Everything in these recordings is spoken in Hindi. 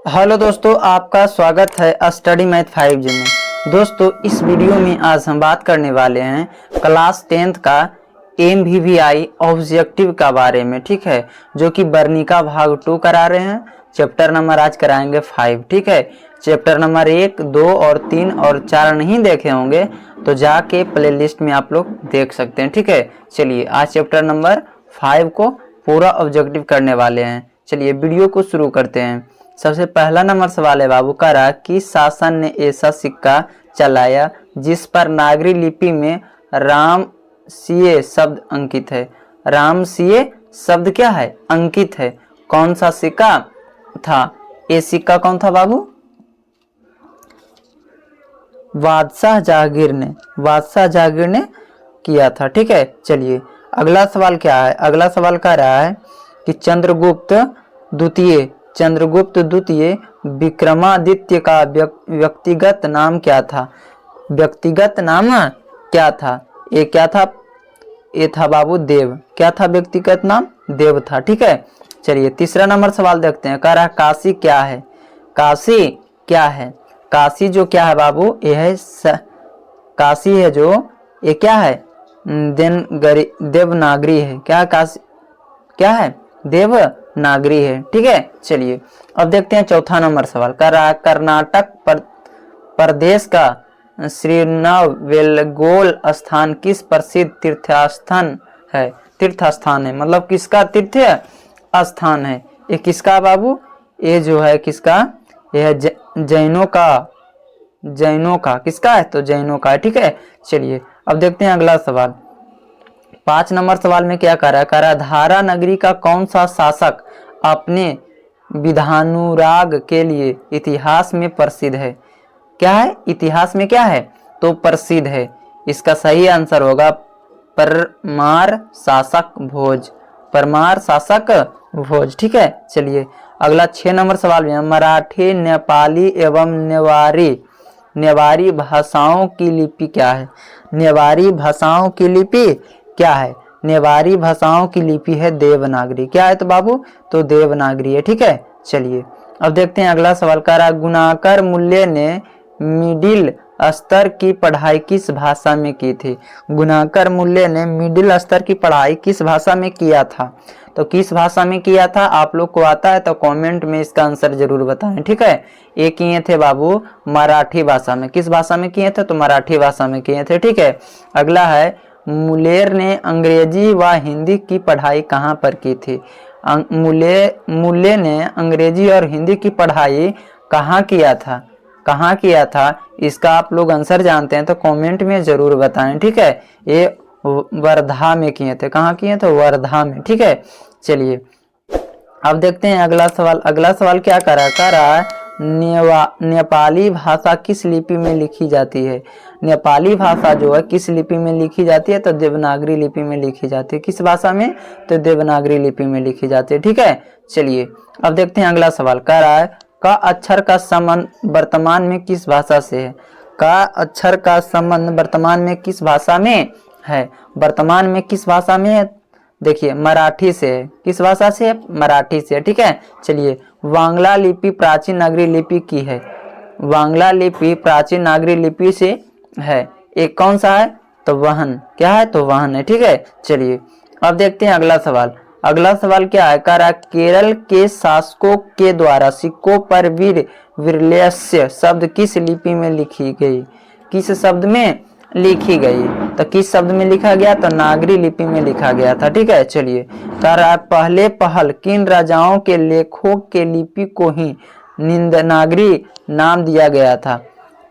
हेलो दोस्तों, आपका स्वागत है स्टडी मैथ 5G में। दोस्तों, इस वीडियो में आज हम बात करने वाले हैं क्लास 10th का MVVI ऑब्जेक्टिव का बारे में। ठीक है, जो कि वर्णिका भाग 2 करा रहे हैं। चैप्टर नंबर आज कराएंगे 5। ठीक है, चैप्टर नंबर 1, 2 और 3 और 4 नहीं देखे होंगे तो जाके प्लेलिस्ट में आप लोग देख सकते हैं। ठीक है, चलिए आज चैप्टर नंबर 5 को पूरा ऑब्जेक्टिव करने वाले हैं। चलिए वीडियो को शुरू करते हैं। सबसे पहला नंबर सवाल है बाबू करा कि शासन ने ऐसा सिक्का चलाया जिस पर नागरी लिपि में राम सीए शब्द अंकित है। राम सीए शब्द क्या है? अंकित है। कौन सा सिक्का था? ये सिक्का कौन था बाबू? बादशाह जहांगीर ने किया था। ठीक है, चलिए अगला सवाल क्या है। अगला सवाल कह रहा है कि चंद्रगुप्त द्वितीय विक्रमादित्य का व्यक्तिगत नाम क्या था? व्यक्तिगत नाम क्या था? ये क्या था? ये था बाबू देव। क्या था व्यक्तिगत नाम? देव था। ठीक है, चलिए तीसरा नंबर सवाल देखते हैं। कह रहा काशी क्या है? काशी क्या है? काशी जो क्या है बाबू, ये है काशी है जो ये क्या है? देवनागरी है। क्या काशी क्या है? देवनागरी है। ठीक है, चलिए अब देखते हैं चौथा नंबर सवाल। कर रहा है कर्नाटक प्रदेश का श्रीनवेलगोल स्थान किस प्रसिद्ध तीर्थस्थान है? मतलब किसका तीर्थ स्थान है? ये किसका बाबू? ये जो है किसका? ये है जैनों का। किसका है? तो जैनों का है। ठीक है, चलिए अब देखते हैं अगला सवाल। 5 नंबर सवाल में क्या कह रहा है? धारा नगरी का कौन सा शासक अपने विधानुराग के लिए इतिहास में प्रसिद्ध है? क्या है? इतिहास में क्या है? तो प्रसिद्ध है। इसका सही आंसर होगा परमार शासक भोज। ठीक है, चलिए अगला 6 नंबर सवाल में मराठी, नेपाली एवं नेवारी भाषाओं की लिपि क्या है? नेवारी भाषाओं की लिपि क्या है? नेवारी भाषाओं की लिपि है देवनागरी। क्या है तो बाबू? तो देवनागरी है। ठीक है, चलिए अब देखते हैं अगला सवाल। कह रहा गुणाकर मूल्य ने मिडिल स्तर की पढ़ाई किस भाषा में की थी? गुणाकर मूल्य ने मिडिल स्तर की पढ़ाई किस भाषा में किया था? तो किस भाषा में किया था? आप लोग को आता है तो कमेंट में इसका आंसर जरूर बताएं। ठीक है, ये किए थे बाबू मराठी भाषा में। किस भाषा में किए थे? तो मराठी भाषा में किए थे। ठीक है, अगला है मुलेर ने अंग्रेजी व हिंदी की पढ़ाई कहाँ पर की थी? मुले ने अंग्रेजी और हिंदी की पढ़ाई कहाँ किया था? इसका आप लोग आंसर जानते हैं तो कमेंट में जरूर बताएं। ठीक है, ये वर्धा में किए थे। कहाँ किए थे? वर्धा में। ठीक है, चलिए अब देखते हैं अगला सवाल। अगला सवाल क्या कर रहा है? नेपाली भाषा किस लिपि में लिखी जाती है? नेपाली भाषा जो है किस लिपि में लिखी जाती है? तो देवनागरी लिपि में लिखी जाती है। किस भाषा में? तो देवनागरी लिपि में लिखी जाती है। ठीक है, चलिए अब देखते हैं अगला सवाल। कह रहा है का अक्षर का संबंध वर्तमान में किस भाषा से है? का अक्षर का संबंध वर्तमान में किस भाषा में है? वर्तमान में किस भाषा में है? देखिए मराठी से है। किस भाषा से है? मराठी से। ठीक है, चलिए वांग्ला लिपि प्राचीन नागरी लिपि की है। वांग्ला लिपि प्राचीन नागरी लिपि से है। एक कौन सा है? तो वहन। क्या है? तो वहन है। ठीक है, चलिए अब देखते हैं अगला सवाल। अगला सवाल क्या है? कह रहा केरल के शासकों के द्वारा सिक्कों पर विरलस्य शब्द किस लिपि में लिखी गई? किस शब्द में लिखी गई? तो किस शब्द में लिखा गया? तो नागरी लिपि में लिखा गया था। ठीक है, चलिए कह रहा पहल किन राजाओं के लेखों के लिपि को ही निंदनागरी नाम दिया गया था?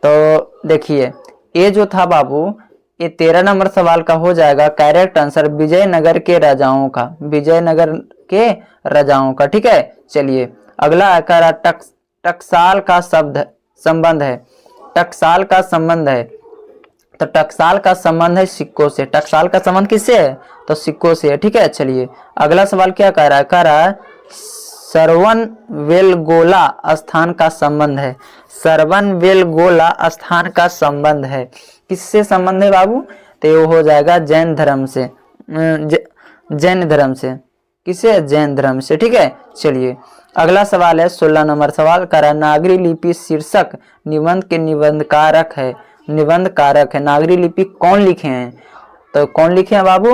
तो देखिए ये जो था बाबू, ये 13 नंबर सवाल का हो जाएगा करेक्ट आंसर विजयनगर के राजाओं का। ठीक है, चलिए अगला कह रहा टकसाल का संबंध है। तो टकसाल का संबंध है सिक्कों से। टकसाल का संबंध किससे है? तो सिक्कों से है। ठीक है, चलिए अगला सवाल क्या कह रहा है? कह रहा है सरवनबेलगोला स्थान का संबंध है। सरवनबेलगोला स्थान का संबंध है। किससे संबंध है बाबू? तो ये हो जाएगा जैन धर्म से। किसे? जैन धर्म से। ठीक है, चलिए अगला सवाल है 16 नंबर सवाल करा नागरी लिपि शीर्षक निबंध के निबंधकारक है। निबंध कारक है नागरी लिपि कौन लिखे हैं? तो कौन लिखे हैं बाबू?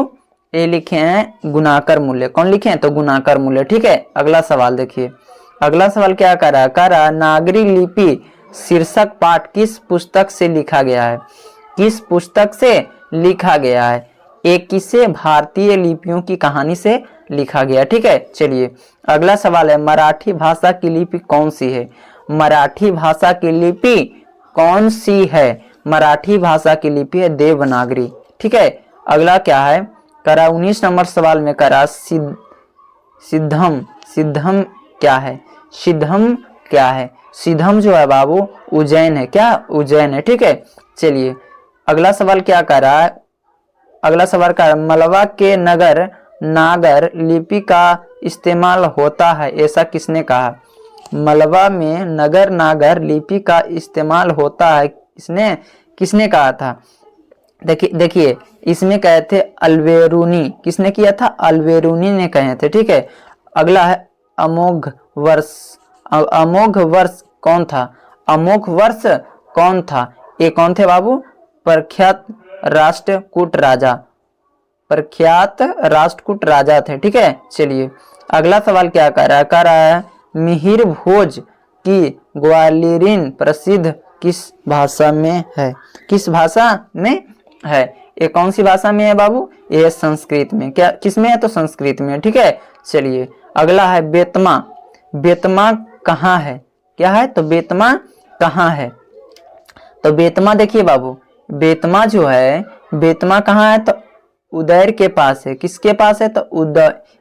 ये लिखे हैं गुणाकर मूल्य। कौन लिखे हैं? तो गुणाकर मूल्य। ठीक है, अगला सवाल देखिए। अगला सवाल क्या करा नागरी लिपि शीर्षक पाठ किस पुस्तक से लिखा गया है? किस पुस्तक से लिखा गया है? एक किसे भारतीय लिपियों की कहानी से लिखा गया। ठीक है, चलिए अगला सवाल है मराठी भाषा की लिपि कौन सी है? मराठी भाषा की लिपि कौन सी है? मराठी भाषा की लिपि है देवनागरी। ठीक है, अगला क्या है करा 19 नंबर सवाल में करा सिद्धम। सिद्धम क्या है? सिद्धम क्या है? सिद्धम जो है बाबू उज्जैन है। क्या? उज्जैन है। ठीक है, चलिए अगला सवाल क्या करा? अगला सवाल का मलवा के नगर नागर लिपि का इस्तेमाल होता है ऐसा किसने कहा? मलवा में नगर नागर लिपि का इस्तेमाल होता है इसने किसने कहा था? देखिए इसमें कहे थे अल्बेरूनी। किसने किया था? अल्बेरूनी ने कहे थे। ठीक है, अगला है अमोघ वर्ष। अमोघ वर्ष कौन था? अमोघ वर्ष कौन था? ये कौन थे बाबू? प्रख्यात राष्ट्रकूट राजा। प्रख्यात राष्ट्रकूट राजा थे। ठीक है, चलिए अगला सवाल क्या कर रहा है मिहिर भोज की ग्वालियरीन प्रसिद्ध किस भाषा में है? किस भाषा में है? ये कौन सी भाषा में है बाबू? ये संस्कृत में। क्या किस में है? तो संस्कृत में। ठीक है, चलिए अगला है बेतमा। बेतमा कहाँ है? क्या है? तो बेतमा कहाँ है? तो बेतमा देखिए बाबू बेतमा जो है बेतमा कहाँ है? तो उदयर के पास है। किसके पास है? तो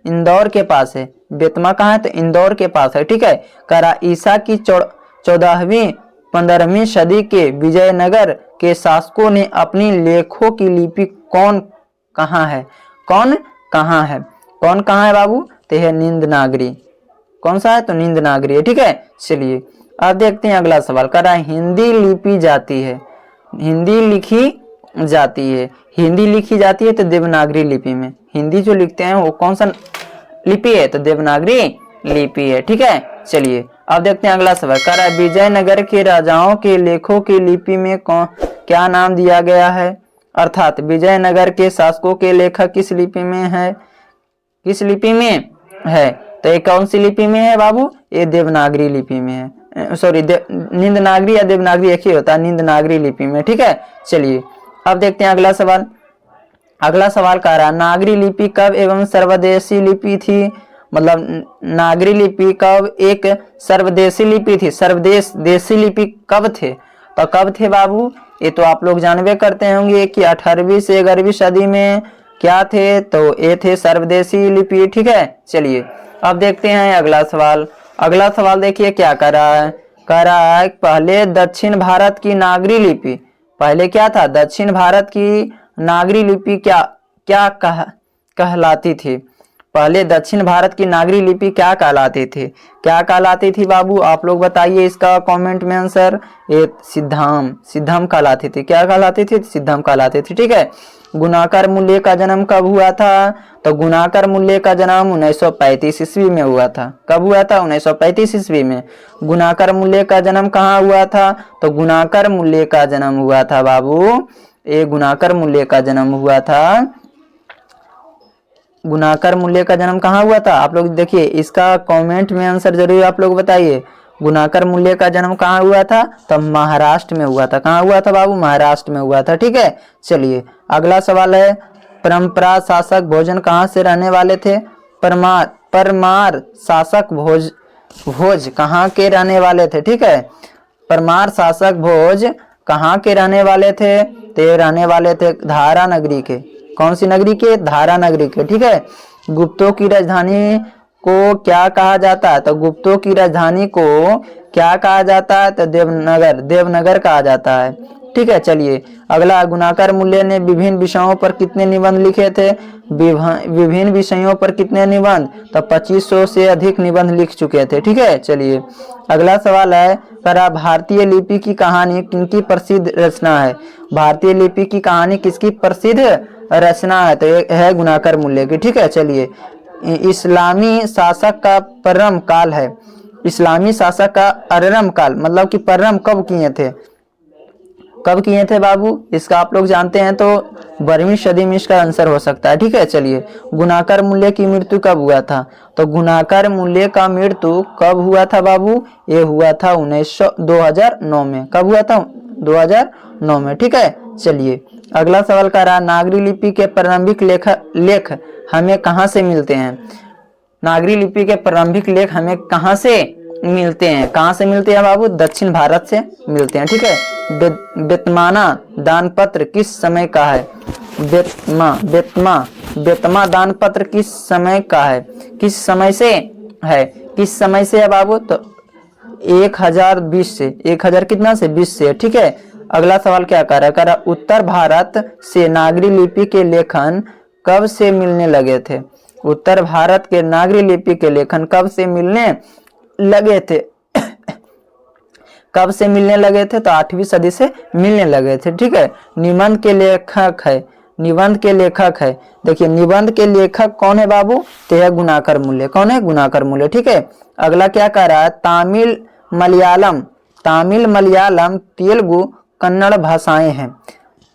इंदौर के पास है। बेतमा कहाँ है? तो इंदौर के पास है। ठीक है, करा ईसा की 14वीं 15वीं सदी के विजयनगर के शासकों ने अपनी लेखों की लिपि कौन कहाँ है? कौन कहाँ है? कौन कहाँ है बाबू? तो यह नींद नागरी। कौन सा है? तो नींद नागरी है। ठीक है, चलिए अब देखते हैं अगला सवाल करा हिंदी लिपि जाती है। हिंदी लिखी जाती है। हिंदी लिखी जाती है तो देवनागरी लिपि में। हिंदी जो लिखते हैं वो कौन सा लिपि है? तो देवनागरी लिपि है। ठीक है, चलिए अब देखते हैं अगला सवाल करा विजयनगर के राजाओं के लेखों की लिपि में क्या नाम दिया गया है? अर्थात विजयनगर के शासकों के लेखक किस लिपि में है? किस लिपि में है? तो ये कौन सी लिपि में है बाबू? ये देवनागरी लिपि में है। सॉरी नींद नागरी या देवनागरी एक ही होता है। नींद नागरी लिपि में। ठीक है, चलिए अब देखते हैं अगला सवाल। अगला सवाल कह रहा नागरी लिपि कब एवं सर्वदेशी लिपि थी? मतलब नागरी लिपि कब एक सर्वदेशी लिपि थी? सर्वदेशी लिपि कब थे? तो कब थे बाबू? ये तो आप लोग जानवे करते होंगे कि 18वीं से 11वीं सदी में क्या थे? तो ये थे सर्वदेशी लिपि। ठीक है, चलिए अब देखते हैं अगला सवाल। अगला सवाल देखिए क्या कर रहा है। कह रहा है पहले दक्षिण भारत की नागरी लिपि पहले क्या था? दक्षिण भारत की नागरी लिपि क्या कहलाती थी? पहले दक्षिण भारत की नागरी लिपि क्या कहलाती थी? क्या कहलाती थी बाबू? आप लोग बताइए इसका कमेंट में आंसर। ये सिद्धम कहलाती थी। क्या कहलाती थी? सिद्धम कहलाती थी। ठीक है, गुणाकर मूल्य का जन्म कब हुआ था? तो गुणाकर मूल्य का जन्म 1935 ईस्वी में हुआ था। कब हुआ था? 1935 ईस्वी में। गुणाकर मूल्य का जन्म कहाँ हुआ था? तो गुणाकर मूल्य का जन्म हुआ था बाबू। ये गुणाकर मूल्य का जन्म हुआ था। गुणाकर मूल्य का जन्म कहाँ हुआ था? आप लोग देखिए इसका कमेंट में आंसर जरूर आप लोग बताइए। गुणाकर मूल्य का जन्म कहाँ हुआ था? तो महाराष्ट्र में हुआ था। कहाँ हुआ था बाबू? महाराष्ट्र में हुआ था। ठीक है, चलिए अगला सवाल है परंपरा शासक भोजन कहाँ से रहने वाले थे? परमार शासक भोज कहाँ के रहने वाले थे? ठीक है, परमार शासक भोज कहाँ के रहने वाले थे? ते रहने वाले थे धारा नगरी के। कौन सी नगरी के? धारा नगरी के। ठीक है, गुप्तों की राजधानी को क्या कहा जाता है? तो गुप्तों की राजधानी को क्या कहा जाता है? तो देवनगर कहा जाता है। ठीक है, चलिए अगला गुणाकर मूल्य ने विभिन्न विषयों पर कितने निबंध लिखे थे? विभिन्न विषयों पर कितने निबंध? तो 2500 से अधिक निबंध लिख चुके थे। ठीक है, चलिए अगला सवाल है करा भारतीय लिपि की कहानी किनकी प्रसिद्ध रचना है? भारतीय लिपि की कहानी किसकी प्रसिद्ध रचना है? तो ये है गुणाकर मूल्य की। ठीक है, चलिए इस्लामी शासक का प्रारंभ काल है। इस्लामी शासक का आरंभ काल मतलब कि प्रारंभ कब किए थे, कब किए थे बाबू, इसका आप लोग जानते हैं तो 12वीं सदी में इसका आंसर हो सकता है। ठीक है, चलिए गुणाकार मूल्य की मृत्यु कब हुआ था, तो गुणाकार मूल्य का मृत्यु कब हुआ था बाबू, ये हुआ था 2009 में। कब हुआ था, 2009 में। ठीक है, चलिए अगला सवाल कर रहा, नागरी लिपि के प्रारंभिक लेख हमें कहाँ से मिलते हैं, नागरी लिपि के प्रारंभिक लेख हमें कहाँ से मिलते हैं, कहाँ से मिलते हैं बाबू, दक्षिण भारत से मिलते हैं। ठीक है, बेतमाना दानपत्र किस समय का है, बेतमा दानपत्र किस समय का है, किस समय से है, किस समय से है बाबू, तो 1020 से, 1000 कितना से 20 से। ठीक है, अगला सवाल क्या कर रहा, उत्तर भारत से नागरी लिपि के लेखन कब से मिलने लगे थे, उत्तर भारत के नागरी लिपि के लेखन कब से मिलने लगे थे कब से मिलने लगे थे, तो 8वीं सदी से मिलने लगे थे। ठीक है, निबंध के लेखक है, निबंध के लेखक है, देखिए निबंध के लेखक कौन है बाबू, तो यह गुणाकर मूल्य, कौन है, गुणाकर मूल्य। ठीक है, अगला क्या कह रहा है, तमिल मलयालम तेलुगु कन्नड़ भाषाएं हैं,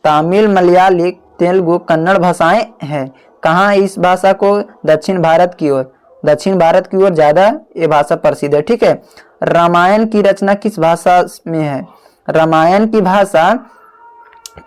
तमिल मलयाली तेलुगु कन्नड़ भाषाएं हैं। कहाँ इस भाषा को, दक्षिण भारत की ओर, दक्षिण भारत की ओर ज्यादा ये भाषा प्रसिद्ध है। ठीक है, रामायण की रचना किस भाषा में है, रामायण की भाषा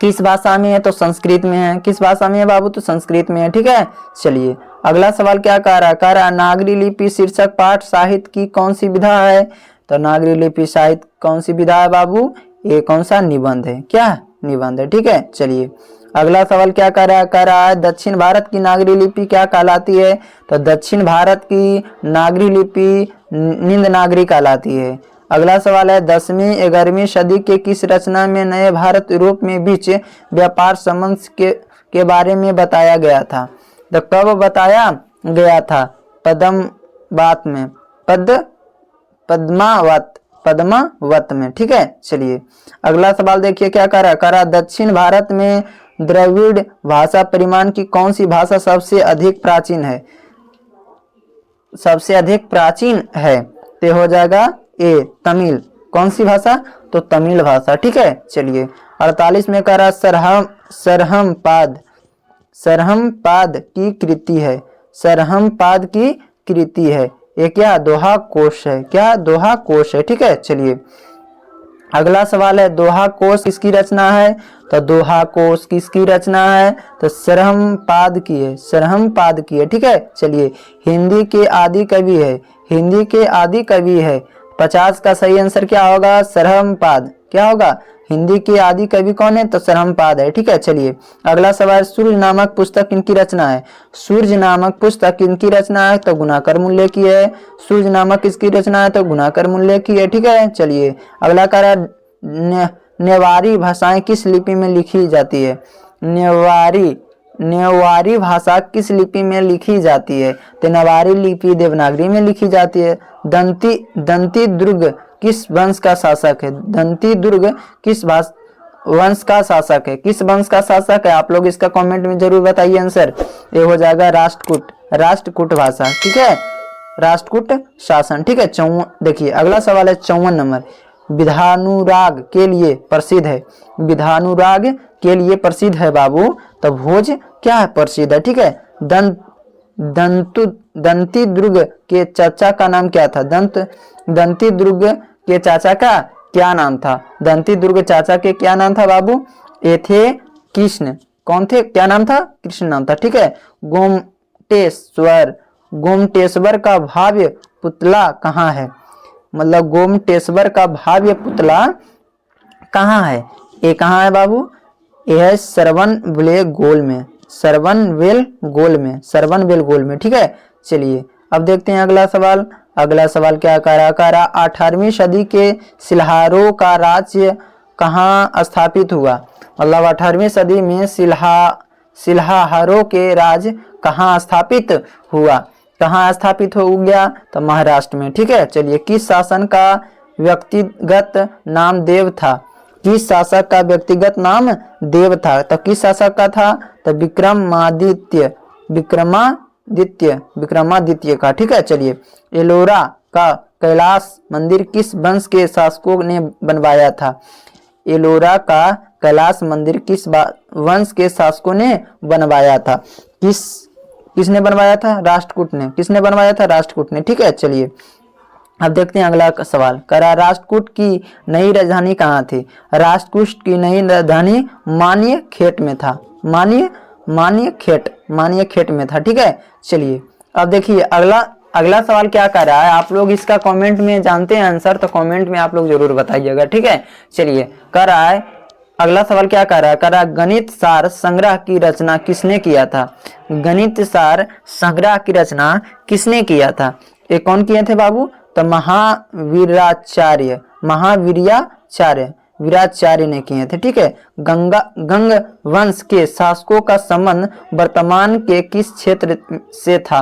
किस भाषा में है, तो संस्कृत में है। किस भाषा में है बाबू, तो संस्कृत में है। ठीक है, चलिए अगला सवाल क्या कह रहा, नागरी लिपि शीर्षक पाठ साहित्य की कौन सी विधा है, तो नागरी लिपि साहित्य कौन सी विधा है बाबू, ये कौन सा, निबंध है, क्या निबंध है। ठीक है, चलिए अगला सवाल क्या कह रहा है, दक्षिण भारत की नागरी लिपि क्या कहलाती है, तो दक्षिण भारत की नागरी लिपि निंद नागरी कहलाती है। अगला सवाल है, 10वीं 11वीं सदी के किस रचना में नए भारत यूरोप में बीच व्यापार संबंध के बारे में बताया गया था, तो कब बताया गया था, पद्मावत में, पद्मावत में। ठीक है, चलिए अगला सवाल देखिए क्या करा, दक्षिण भारत में द्रविड़ भाषा परिमाण की कौन सी भाषा सबसे अधिक प्राचीन है, सबसे अधिक प्राचीन है, तो हो जाएगा ए तमिल, कौन सी भाषा, तो तमिल भाषा। ठीक है, चलिए 48 में करा, सरहमपाद की कृति है, सरहमपाद की कृति है, ये क्या, दोहा कोश है, क्या दोहा कोश है। ठीक है, चलिए अगला सवाल है, दोहा कोश किसकी रचना है, तो दोहा कोश किसकी रचना है, तो सरहमपाद की है, सरहमपाद की है। ठीक है, चलिए हिंदी के आदि कवि है, हिंदी के आदि कवि है, 50 का सही आंसर क्या होगा, सरहमपाद, क्या होगा, हिंदी के आदि कवि कौन है, तो सरहमपाद है। ठीक है, चलिए अगला सवाल, सूर्य नामक पुस्तक किनकी रचना है, सूर्य नामक पुस्तक किनकी रचना है, तो गुणाकर मूल्य की है, सूर्य नामक किसकी रचना है, तो गुणाकर मूल्य की है। ठीक है, चलिए अगला करा, नेवारी भाषाएं किस लिपि में लिखी जाती है, नेवारी भाषा किस लिपि में लिखी जाती है, तो नेवारी लिपि देवनागरी में लिखी जाती है। दंती दुर्ग किस वंश का शासक है, दंती दुर्ग किस वंश का शासक है, किस वंश का शासक है, आप लोग इसका कमेंट में जरूर बताइए आंसर, ये हो जाएगा राष्ट्रकूट भाषा। ठीक है, राष्ट्रकूट शासन। ठीक है, देखिए अगला सवाल है 54 नंबर, विधानुराग के लिए प्रसिद्ध है, विधानुराग के लिए प्रसिद्ध है बाबू, तो भोज क्या है, प्रसिद्ध है। ठीक है, दंती दुर्ग के चाचा का नाम क्या था, दंती दुर्ग के चाचा का क्या नाम था, दंती दुर्ग चाचा के क्या नाम था बाबू, ये थे कृष्ण, कौन थे, क्या नाम था, कृष्ण नाम था। ठीक है, गोमटेश्वर का भव्य पुतला कहाँ है, मतलब गोमटेश्वर का भव्य पुतला कहाँ है, ये कहाँ है बाबू, ये है श्रवणबेलगोल में, श्रवणबेलगोल में। ठीक है, चलिए अब देखते हैं अगला सवाल, अगला सवाल क्या करा, 18वीं सदी के सिल्हारों का राज्य कहाँ स्थापित हुआ, मतलब 18वीं सदी में सिल्हारों के राज्य कहाँ स्थापित हुआ, कहाँ स्थापित हो गया, तो महाराष्ट्र में। ठीक है, चलिए किस शासन का व्यक्तिगत नाम देव था, किस शासक का व्यक्तिगत नाम देव था, तो किस शासक का था, तो विक्रमादित्य का। ठीक है, चलिए का कैलाश मंदिर किस वंश के शासकों ने बनवाया था? एलोरा का कैलाश मंदिर किस वंश के शासकों ने बनवाया था? किसने बनवाया था? राष्ट्रकूट ने। किसने बनवाया था? राष्ट्रकूट ने। ठीक है, चलिए अब देखते हैं अगला सवाल। करा राष्ट्रकूट की नई राजधानी कहाँ थी? राष्ट्रकूट की नई राजधानी मान्य खेट में था। मान्य खेट में था। ठीक है, चलिए अब देखिए अगला सवाल क्या कर रहा है। आप लोग इसका कमेंट में जानते हैं आंसर, तो कमेंट में आप लोग जरूर बताइएगा। ठीक है, चलिए कर रहा है अगला सवाल क्या कर रहा है। कर रहा गणित सार संग्रह की रचना किसने किया था? गणित सार संग्रह की रचना किसने किया था? ये कौन किए थे बाबू? तो वीराचार्य ने किए थे। ठीक है, गंग वंश के शासकों का संबंध वर्तमान के किस क्षेत्र से था?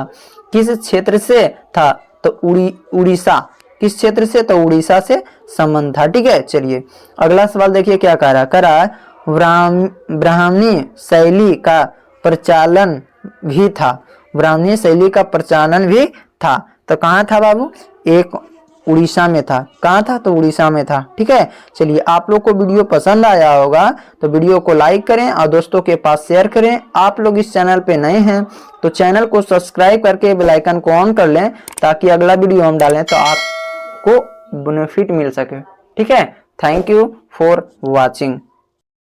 किस क्षेत्र से था? तो उड़ीसा। किस क्षेत्र से? तो उड़ीसा से संबंध था। ठीक है, चलिए अगला सवाल देखिए क्या कह रहा है। कह रहा है ब्राह्मणी शैली का प्रचलन भी था। ब्राह्मणी शैली का प्रचलन भी था। तो कहाँ था बाबू? एक उड़ीसा में था। कहाँ था? तो उड़ीसा में था। ठीक है, चलिए आप लोग को वीडियो पसंद आया होगा तो वीडियो को लाइक करें और दोस्तों के पास शेयर करें। आप लोग इस चैनल पे नए हैं तो चैनल को सब्सक्राइब करके बेल आइकन को ऑन कर लें ताकि अगला वीडियो हम डालें तो आपको बेनिफिट मिल सके। ठीक है, थैंक यू फॉर वॉचिंग।